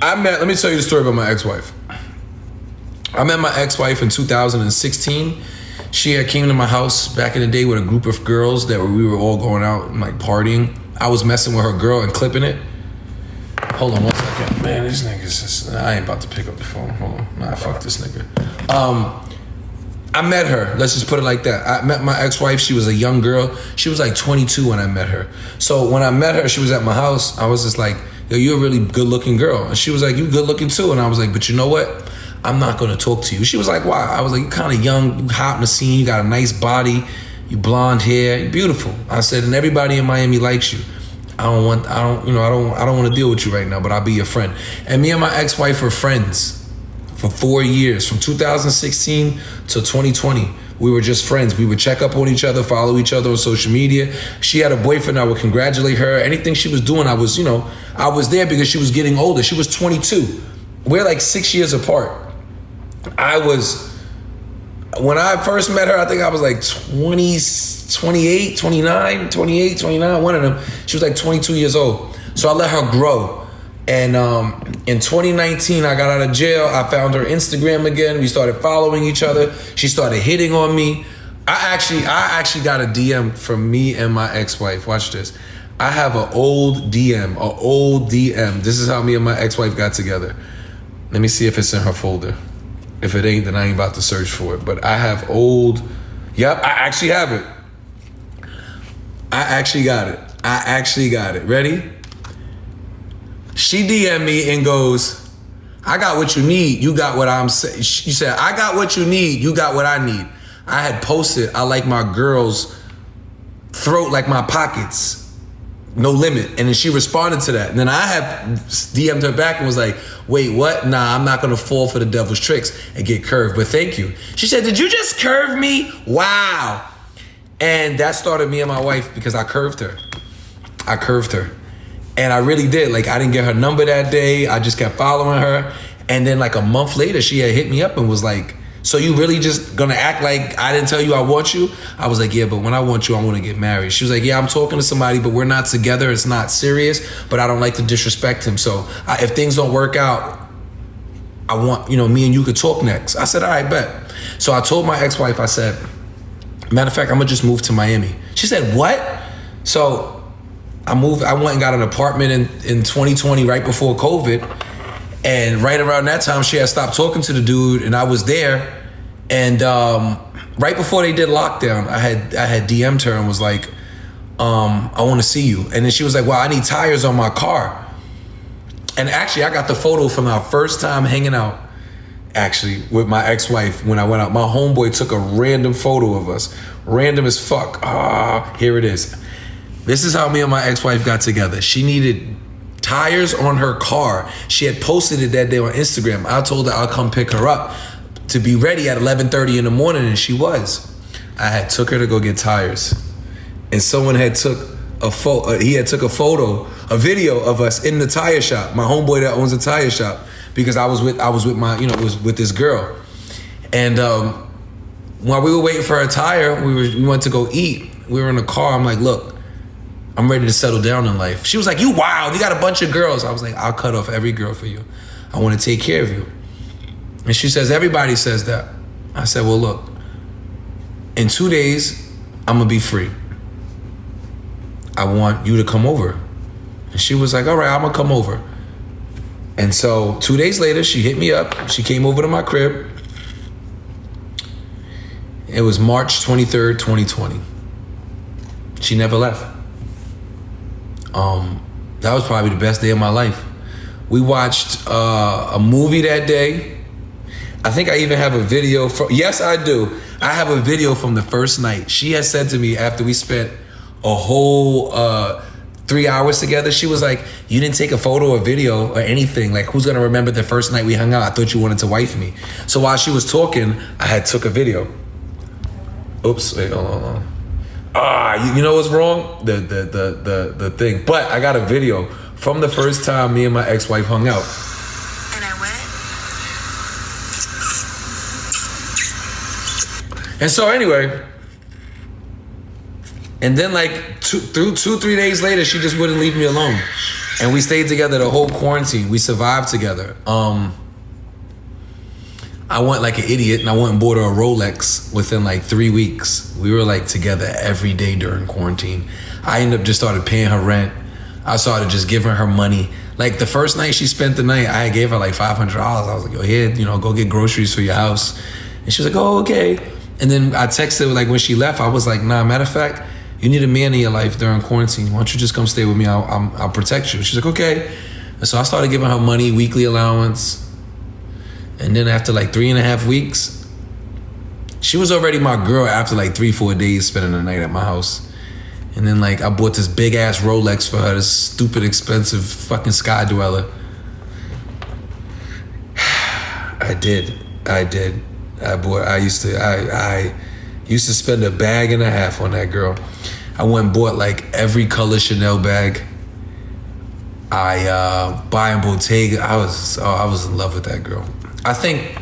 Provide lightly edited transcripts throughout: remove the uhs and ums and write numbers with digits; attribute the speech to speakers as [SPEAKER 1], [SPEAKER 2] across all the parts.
[SPEAKER 1] Let me tell you the story about my ex-wife. I met my ex-wife in 2016. She had came to my house back in the day with a group of girls that we were all going out and like partying. I was messing with her girl and clipping it. Hold on one second. Man, this nigga's just, I ain't about to pick up the phone. Hold on. Nah, fuck this nigga. I met her. Let's just put it like that. I met my ex-wife. She was a young girl. She was like 22 when I met her. So when I met her, she was at my house. I was just like, yo, you're a really good looking girl. And she was like, you good looking too. And I was like, but you know what? I'm not going to talk to you. She was like, why? I was like, you're kind of young, you hot in the scene, you got a nice body, you blonde hair, you're beautiful. I said, and everybody in Miami likes you. I don't want to deal with you right now, but I'll be your friend. And me and my ex-wife were friends for 4 years, from 2016 to 2020. We were just friends. We would check up on each other, follow each other on social media. She had a boyfriend. I would congratulate her. Anything she was doing, I was there because she was getting older. She was 22. We're like 6 years apart. When I first met her, I think I was like 28, 29, one of them. She was like 22 years old. So I let her grow. And in 2019, I got out of jail. I found her Instagram again. We started following each other. She started hitting on me. I actually got a DM from me and my ex-wife. Watch this. I have an old DM. This is how me and my ex-wife got together. Let me see if it's in her folder. If it ain't, then I ain't about to search for it. But I have yep, I actually have it. I actually got it. Ready? She DM'd me and goes, I got what you need, you got what I'm saying. She said, I got what you need, you got what I need. I had posted, I like my girl's throat like my pockets. No limit. And then she responded to that. And then I had DM'd her back and was like, wait, what? Nah, I'm not gonna fall for the devil's tricks and get curved, but thank you. She said, did you just curve me? Wow. And that started me and my wife because I curved her. And I really did. Like, I didn't get her number that day. I just kept following her. And then like a month later, she had hit me up and was like, so you really just gonna act like I didn't tell you I want you? I was like, yeah, but when I want you, I wanna get married. She was like, yeah, I'm talking to somebody, but we're not together. It's not serious, but I don't like to disrespect him. So if things don't work out, I want, me and you could talk next. I said, all right, bet. So I told my ex-wife, I said, matter of fact, I'm gonna just move to Miami. She said, what? So I went and got an apartment in 2020, right before COVID. And right around that time, she had stopped talking to the dude, and I was there. And right before they did lockdown, I had DM'd her and was like, I want to see you. And then she was like, well, I need tires on my car. And actually, I got the photo from our first time hanging out, actually, with my ex-wife when I went out. My homeboy took a random photo of us. Random as fuck. Here it is. This is how me and my ex-wife got together. She needed tires on her car. She had posted it that day on Instagram. I told her I'll come pick her up to be ready at 11:30 in the morning, and she was. I had took her to go get tires, and someone had took a photo. He had took a video of us in the tire shop. My homeboy that owns a tire shop, because I was with my, was with this girl, and while we were waiting for her tire, we went to go eat. We were in the car. I'm like, look, I'm ready to settle down in life. She was like, you wild, you got a bunch of girls. I was like, I'll cut off every girl for you. I want to take care of you. And she says, everybody says that. I said, well, look, in 2 days, I'm gonna be free. I want you to come over. And she was like, all right, I'm gonna come over. And so 2 days later, she hit me up. She came over to my crib. It was March 23rd, 2020. She never left. That was probably the best day of my life. We watched a movie that day. I think I even have a video yes, I do. I have a video from the first night. She had said to me after we spent a whole 3 hours together, she was like, you didn't take a photo or video or anything. Like, who's gonna remember the first night we hung out? I thought you wanted to wife me. So while she was talking, I had took a video. Oops, wait, hold on. You know what's wrong? The thing. But I got a video from the first time me and my ex-wife hung out.
[SPEAKER 2] And I went.
[SPEAKER 1] And so anyway, and then like 3 days later, she just wouldn't leave me alone. And we stayed together the whole quarantine. We survived together. I went like an idiot and I went and bought her a Rolex within like 3 weeks. We were like together every day during quarantine. I ended up just started paying her rent. I started just giving her money. Like the first night she spent the night, I gave her like $500. I was like, yo, here, go get groceries for your house. And she was like, oh, okay. And then I texted her like when she left, I was like, nah, matter of fact, you need a man in your life during quarantine. Why don't you just come stay with me? I'll protect you. She's like, okay. And so I started giving her money, weekly allowance. And then after like 3.5 weeks, she was already my girl after like 3-4 days spending the night at my house. And then like I bought this big ass Rolex for her, this stupid expensive fucking Sky Dweller. I did. I used to spend $1.5 bags on that girl. I went and bought like every color Chanel bag. I buying Bottega. I was in love with that girl. I think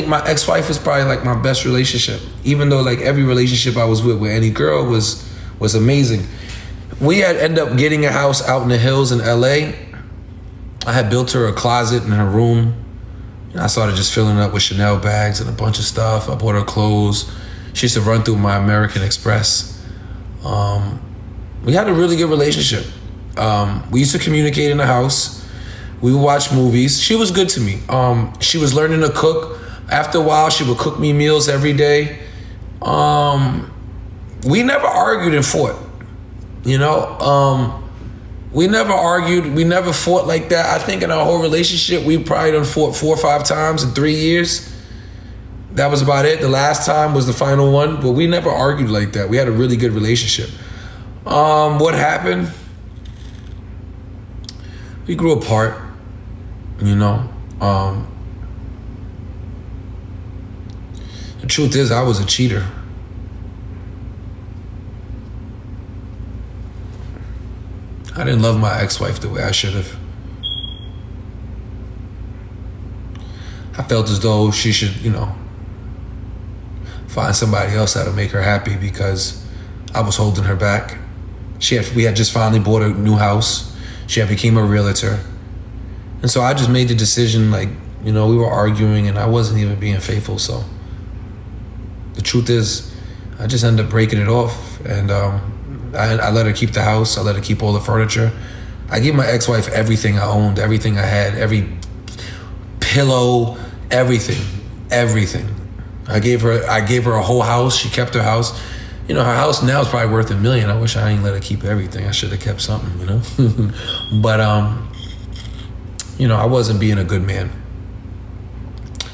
[SPEAKER 1] my ex-wife was probably like my best relationship. Even though like every relationship I was with any girl was amazing. We had ended up getting a house out in the hills in LA. I had built her a closet in her room. And I started just filling it up with Chanel bags and a bunch of stuff. I bought her clothes. She used to run through my American Express. We had a really good relationship. We used to communicate in the house. We would watch movies. She was good to me. She was learning to cook. After a while, she would cook me meals every day. We never argued and fought. We never argued. We never fought like that. I think in our whole relationship, we probably done fought 4 or 5 times in 3 years. That was about it. The last time was the final one, but we never argued like that. We had a really good relationship. What happened? We grew apart, The truth is, I was a cheater. I didn't love my ex-wife the way I should have. I felt as though she should, find somebody else that'll make her happy because I was holding her back. We had just finally bought a new house. She had became a realtor. And so I just made the decision, we were arguing and I wasn't even being faithful. So the truth is, I just ended up breaking it off. And I let her keep the house. I let her keep all the furniture. I gave my ex-wife everything I owned, everything I had, every pillow, everything. I gave her a whole house. She kept her house. Her house now is probably worth $1 million. I wish I didn't let her keep everything. I should have kept something, But, I wasn't being a good man.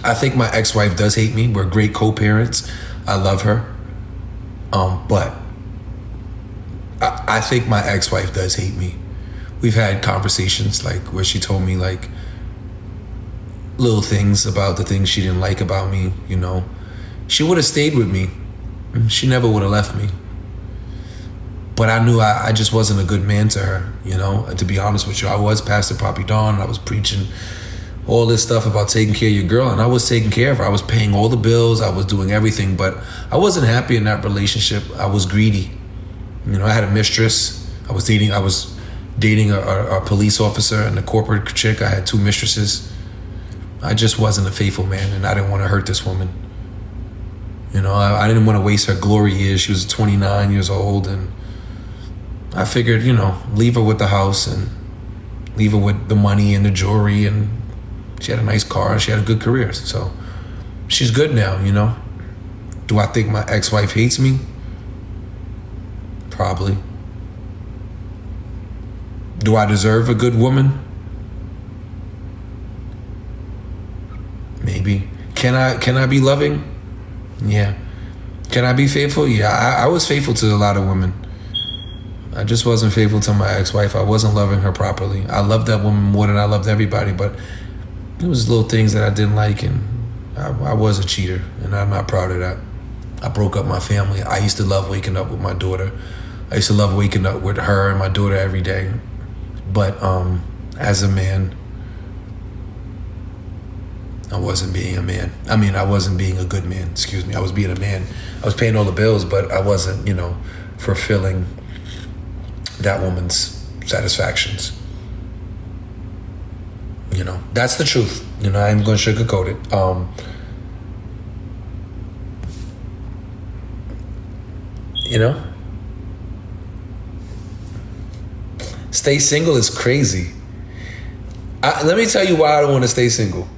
[SPEAKER 1] I think my ex-wife does hate me. We're great co-parents. I love her. But I think my ex-wife does hate me. We've had conversations where she told me little things about the things she didn't like about me, She would have stayed with me. She never would have left me. But I knew I just wasn't a good man to her, And to be honest with you, I was Pastor Papi Don. I was preaching all this stuff about taking care of your girl, and I was taking care of her. I was paying all the bills. I was doing everything, but I wasn't happy in that relationship. I was greedy. I had a mistress. I was dating a police officer and a corporate chick. I had 2 mistresses. I just wasn't a faithful man, and I didn't want to hurt this woman. I didn't want to waste her glory years. She was 29 years old, and I figured, leave her with the house and leave her with the money and the jewelry, and she had a nice car and she had a good career. So she's good now, Do I think my ex-wife hates me? Probably. Do I deserve a good woman? Maybe. Can I be loving? Yeah. Can I be faithful? Yeah, I was faithful to a lot of women. I just wasn't faithful to my ex-wife. I wasn't loving her properly. I loved that woman more than I loved everybody, but there was little things that I didn't like, and I was a cheater, and I'm not proud of that. I broke up my family. I used to love waking up with my daughter. I used to love waking up with her and my daughter every day. But as a man, I wasn't being a man. I wasn't being a good man, excuse me. I was being a man. I was paying all the bills, but I wasn't, fulfilling that woman's satisfactions. You know, that's the truth. You know, I ain't gonna sugarcoat it. You know, stay single is crazy. Let me tell you why I don't want to stay single.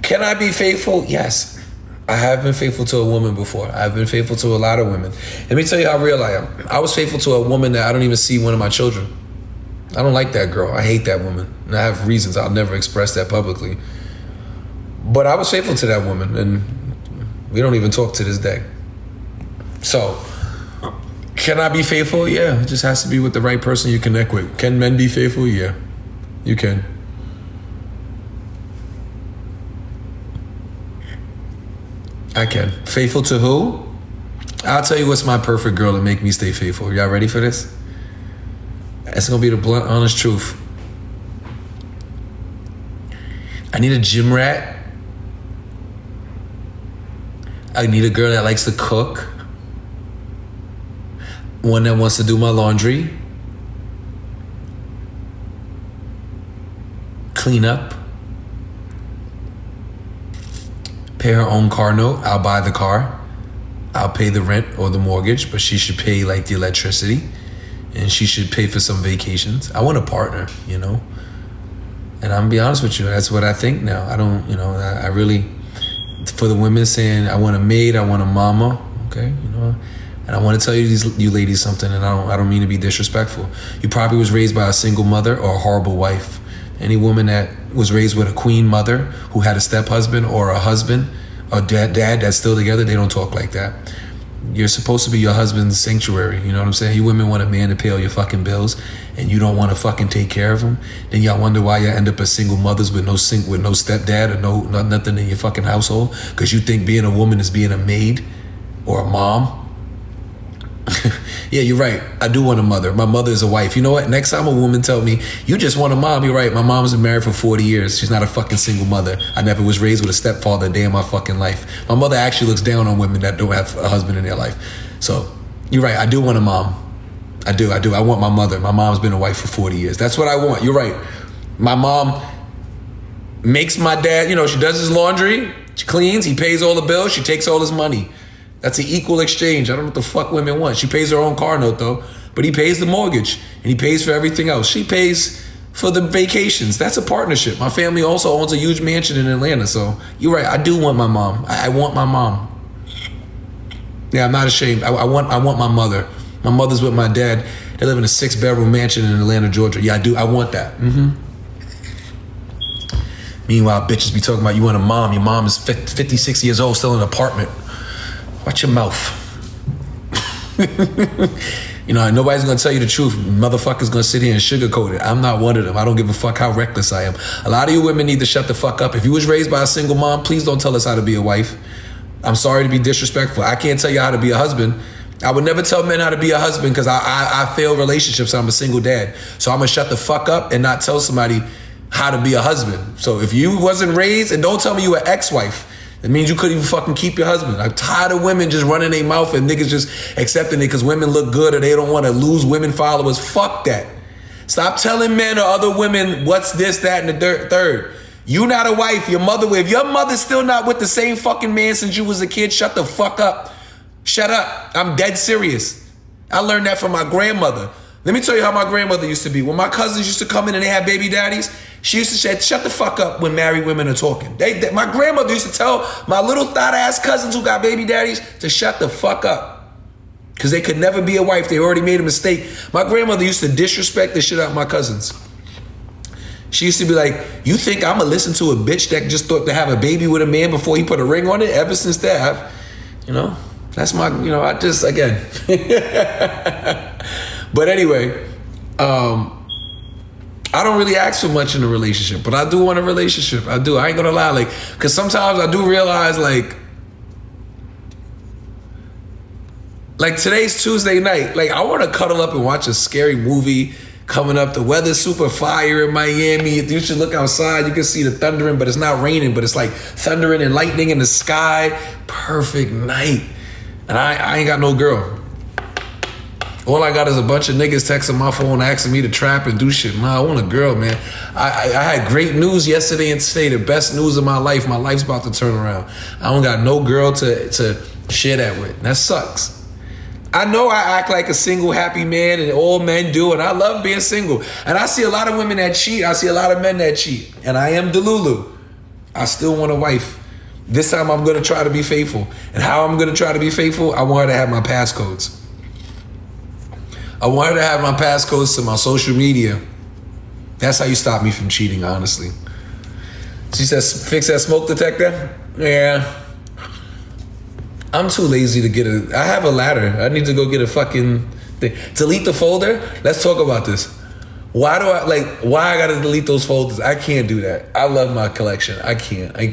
[SPEAKER 1] Can I be faithful? Yes. I have been faithful to a woman before. I've been faithful to a lot of women. Let me tell you how real I am. I was faithful to a woman that I don't even see one of my children. I don't like that girl. I hate that woman. And I have reasons. I'll never express that publicly. But I was faithful to that woman, and we don't even talk to this day. So, can I be faithful? Yeah, it just has to be with the right person you connect with. Can men be faithful? Yeah, you can. I can. Faithful to who? I'll tell you what's my perfect girl to make me stay faithful. Y'all ready for this? It's gonna be the blunt, honest truth. I need a gym rat. I need a girl that likes to cook. One that wants to do my laundry. Clean up. Pay her own car note. I'll buy the car. I'll pay the rent or the mortgage, but she should pay like the electricity, and she should pay for some vacations. I want a partner, you know? And I'm gonna be honest with you, that's what I think now. I don't, you know, I really, for the women saying, I want a maid, I want a mama, okay, you know? And I want to tell you ladies something, and I don't mean to be disrespectful. You probably was raised by a single mother or a horrible wife. Any woman that was raised with a queen mother who had a step-husband or a husband or dad that's still together, they don't talk like that. You're supposed to be your husband's sanctuary, you know what I'm saying? You women want a man to pay all your fucking bills, and you don't want to fucking take care of him. Then y'all wonder why y'all end up as single mothers with no stepdad or nothing in your fucking household, because you think being a woman is being a maid or a mom. Yeah, you're right. I do want a mother. My mother is a wife. You know what? Next time a woman tell me, you just want a mom, you're right. My mom's been married for 40 years. She's not a fucking single mother. I never was raised with a stepfather a day in my fucking life. My mother actually looks down on women that don't have a husband in their life. So, you're right. I do want a mom. I do. I want my mother. My mom's been a wife for 40 years. That's what I want. You're right. My mom makes my dad, you know, she does his laundry, she cleans, he pays all the bills, she takes all his money. That's an equal exchange. I don't know what the fuck women want. She pays her own car note though, but he pays the mortgage and he pays for everything else. She pays for the vacations. That's a partnership. My family also owns a huge mansion in Atlanta. So you're right. I do want my mom. I want my mom. Yeah, I'm not ashamed. I want my mother. My mother's with my dad. They live in a 6-bedroom mansion in Atlanta, Georgia. Yeah, I do. I want that. Mm-hmm. Meanwhile, bitches be talking about you want a mom. Your mom is 56 years old, still in an apartment. Watch your mouth. You know, nobody's gonna tell you the truth. Motherfuckers gonna sit here and sugarcoat it. I'm not one of them. I don't give a fuck how reckless I am. A lot of you women need to shut the fuck up. If you was raised by a single mom, please don't tell us how to be a wife. I'm sorry to be disrespectful. I can't tell you how to be a husband. I would never tell men how to be a husband because I fail relationships. I'm a single dad. So I'm gonna shut the fuck up and not tell somebody how to be a husband. So if you wasn't raised, and don't tell me you were ex-wife, it means you couldn't even fucking keep your husband. I'm tired of women just running their mouth and niggas just accepting it because women look good or they don't want to lose women followers. Fuck that. Stop telling men or other women what's this, that, and the third. You not a wife. Your mother, if your mother's still not with the same fucking man since you was a kid, shut the fuck up. Shut up. I'm dead serious. I learned that from my grandmother. Let me tell you how my grandmother used to be. When my cousins used to come in and they had baby daddies, she used to say, shut the fuck up when married women are talking. My grandmother used to tell my little thought-ass cousins who got baby daddies to shut the fuck up. Because they could never be a wife. They already made a mistake. My grandmother used to disrespect the shit out of my cousins. She used to be like, you think I'm going to listen to a bitch that just thought to have a baby with a man before he put a ring on it? Ever since that, that's my, I just, again. But anyway, I don't really ask for much in a relationship, but I do want a relationship. I do. I ain't gonna lie, because sometimes I do realize, today's Tuesday night. I want to cuddle up and watch a scary movie coming up. The weather's super fire in Miami. You should look outside. You can see the thundering, but it's not raining, but it's like thundering and lightning in the sky. Perfect night. And I ain't got no girl. All I got is a bunch of niggas texting my phone asking me to trap and do shit. Nah, I want a girl, man. I had great news yesterday and today, the best news of my life. My life's about to turn around. I don't got no girl to share that with. That sucks. I know I act like a single happy man and all men do, and I love being single. And I see a lot of women that cheat. I see a lot of men that cheat. And I am Delulu. I still want a wife. This time I'm going to try to be faithful. And how I'm going to try to be faithful, I want her to have my passcodes. I want her to have my passcodes to my social media. That's how you stop me from cheating, honestly. She says, fix that smoke detector? Yeah. I'm too lazy to get I have a ladder. I need to go get a fucking thing. Delete the folder? Let's talk about this. Why I gotta delete those folders? I can't do that. I love my collection. I can't. I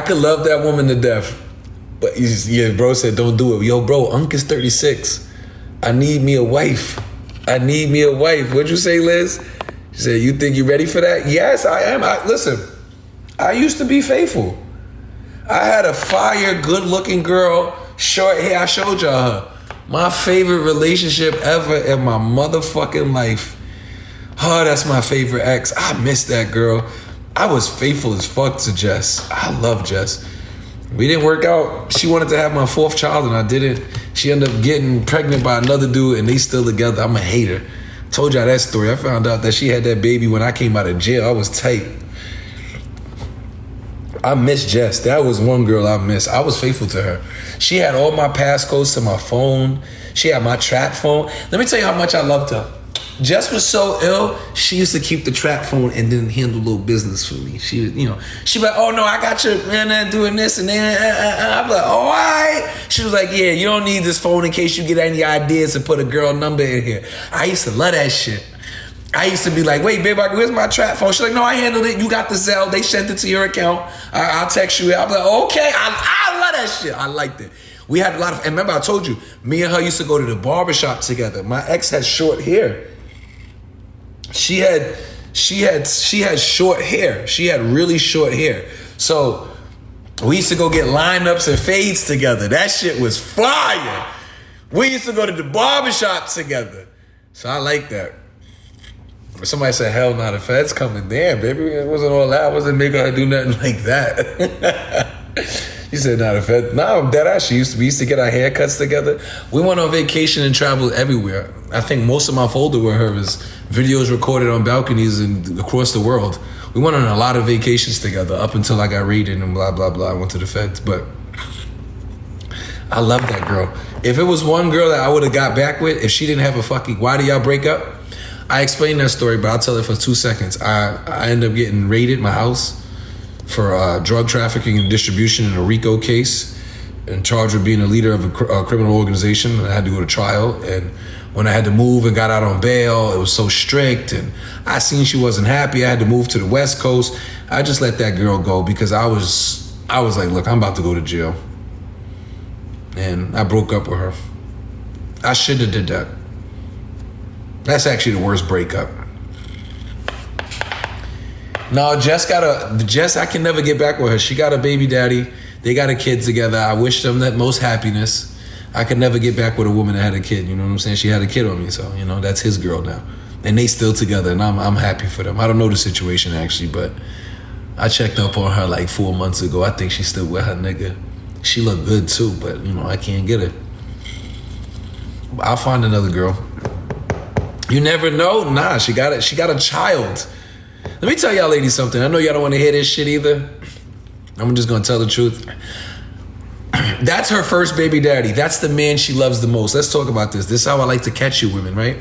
[SPEAKER 1] could love that woman to death. But yeah, bro said don't do it. Yo, bro, Unc is 36. I need me a wife. What'd you say, Liz? She said, you think you ready for that? Yes, I am. Listen, I used to be faithful. I had a fire, good-looking girl, short hair. I showed y'all her. My favorite relationship ever in my motherfucking life. Oh, that's my favorite ex. I miss that girl. I was faithful as fuck to Jess. I love Jess. We didn't work out. She wanted to have my fourth child and I didn't. She ended up getting pregnant by another dude and they still together. I'm a hater. Told y'all that story. I found out that she had that baby when I came out of jail. I was tight. I miss Jess. That was one girl I miss. I was faithful to her. She had all my passcodes to my phone. She had my trap phone. Let me tell you how much I loved her. Jess was so ill, she used to keep the trap phone and then handle a little business for me. She was, she'd be like, oh no, I got you doing this and then I'm like, oh, all right. She was like, yeah, you don't need this phone in case you get any ideas to put a girl number in here. I used to love that shit. I used to be like, wait, babe, where's my trap phone? She's like, no, I handled it. You got the Zelle. They sent it to your account. I'll text you. I'm like, okay. I love that shit. I liked it. We had a lot of, and remember I told you, me and her used to go to the barbershop together. My ex had short hair. She had short hair. She had really short hair. So we used to go get lineups and fades together. That shit was fire. We used to go to the barbershop together. So I like that. Somebody said, hell no, the feds coming. Damn, baby, it wasn't all that. I wasn't making her do nothing like that. She said, nah, the feds. Nah, dead ass. We used to get our haircuts together. We went on vacation and traveled everywhere. I think most of my folder with her is videos recorded on balconies and across the world. We went on a lot of vacations together up until I got raided and blah, blah, blah. I went to the feds, but I love that girl. If it was one girl that I would have got back with, if she didn't have a fucking, why do y'all break up? I explained that story, but I'll tell it for 2 seconds. I ended up getting raided, my house, for drug trafficking and distribution in a RICO case, in charge of being a leader of a criminal organization. And I had to go to trial. And when I had to move and got out on bail, it was so strict. And I seen she wasn't happy. I had to move to the West Coast. I just let that girl go because I was like, look, I'm about to go to jail. And I broke up with her. I shouldn't have did that. That's actually the worst breakup. No, Jess I can never get back with her. She got a baby daddy. They got a kid together. I wish them that most happiness. I could never get back with a woman that had a kid. You know what I'm saying? She had a kid on me. So, that's his girl now. And they still together and I'm happy for them. I don't know the situation actually, but I checked up on her like 4 months ago. I think she's still with her nigga. She looked good too, but I can't get her. I'll find another girl. You never know. Nah, she got a child. Let me tell y'all ladies something. I know y'all don't want to hear this shit either. I'm just gonna tell the truth. That's her first baby daddy. That's the man she loves the most. Let's talk about this. This is how I like to catch you women, right?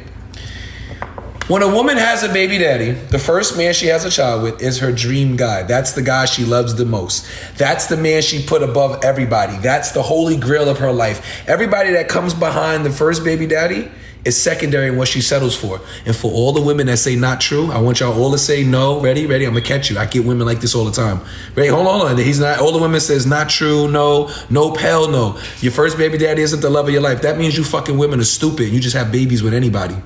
[SPEAKER 1] When a woman has a baby daddy, the first man she has a child with is her dream guy. That's the guy she loves the most. That's the man she put above everybody. That's the holy grail of her life. Everybody that comes behind the first baby daddy is secondary in what she settles for. And for all the women that say not true, I want y'all all to say no. Ready? I'm gonna catch you. I get women like this all the time. Ready? Hold on. He's not. All the women says not true. No, hell no. Your first baby daddy isn't the love of your life. That means you fucking women are stupid. You just have babies with anybody.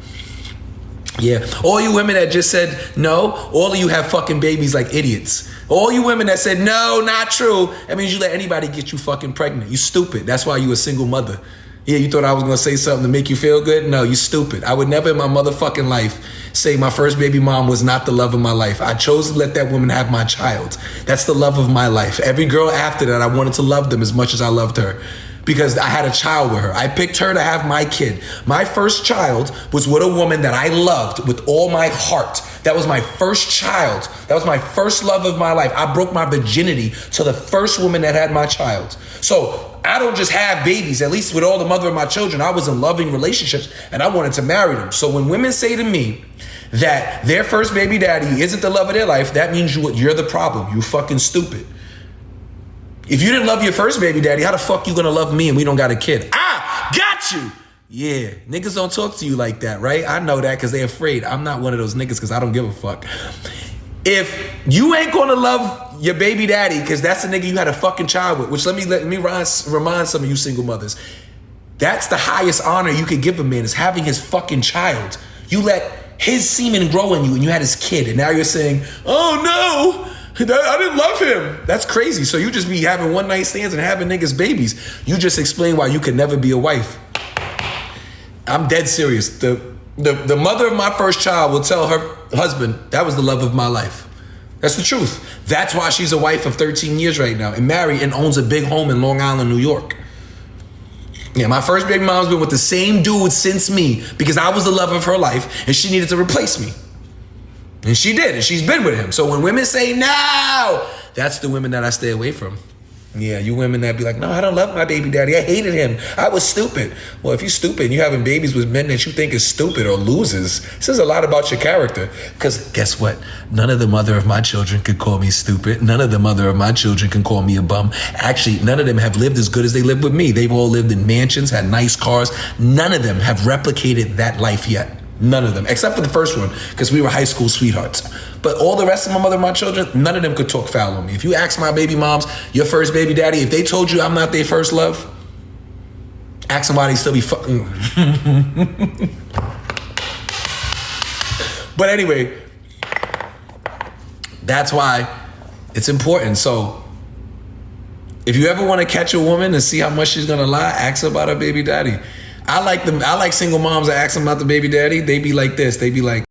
[SPEAKER 1] Yeah. All you women that just said no, all of you have fucking babies like idiots. All you women that said no, not true, that means you let anybody get you fucking pregnant. You stupid. That's why you a single mother. Yeah, you thought I was gonna say something to make you feel good? No, you stupid. I would never in my motherfucking life say my first baby mom was not the love of my life. I chose to let that woman have my child. That's the love of my life. Every girl after that, I wanted to love them as much as I loved her, because I had a child with her. I picked her to have my kid. My first child was with a woman that I loved with all my heart. That was my first child. That was my first love of my life. I broke my virginity to the first woman that had my child. So I don't just have babies. At least with all the mother of my children, I was in loving relationships and I wanted to marry them. So when women say to me that their first baby daddy isn't the love of their life, that means you're the problem. You fucking stupid. If you didn't love your first baby daddy, how the fuck you gonna love me and we don't got a kid? Ah, got you. Yeah, niggas don't talk to you like that, right? I know that because they're afraid. I'm not one of those niggas because I don't give a fuck. If you ain't gonna love your baby daddy because that's the nigga you had a fucking child with, which let me remind some of you single mothers, that's the highest honor you could give a man, is having his fucking child. You let his semen grow in you and you had his kid, and now you're saying, oh no, I didn't love him. That's crazy. So you just be having one night stands and having niggas babies. You just explain why you could never be a wife. I'm dead serious. The mother of my first child will tell her husband, that was the love of my life. That's the truth. That's why she's a wife of 13 years right now and married and owns a big home in Long Island, New York. Yeah, my first baby mom's been with the same dude since me because I was the love of her life and she needed to replace me. And she did, and she's been with him. So when women say no, that's the women that I stay away from. Yeah, you women that be like, no, I don't love my baby daddy. I hated him. I was stupid. Well, if you're stupid and you're having babies with men that you think is stupid or losers, it says a lot about your character. Because guess what? None of the mother of my children could call me stupid. None of the mother of my children can call me a bum. Actually, none of them have lived as good as they lived with me. They've all lived in mansions, had nice cars. None of them have replicated that life yet. None of them, except for the first one, because we were high school sweethearts. But all the rest of my mother and my children, none of them could talk foul on me. If you ask my baby moms, your first baby daddy, if they told you I'm not their first love, ask them why they still be fucking. But anyway, that's why it's important. So if you ever want to catch a woman and see how much she's gonna lie, ask her about her baby daddy. I like single moms that ask them about the baby daddy. They be like this. They be like,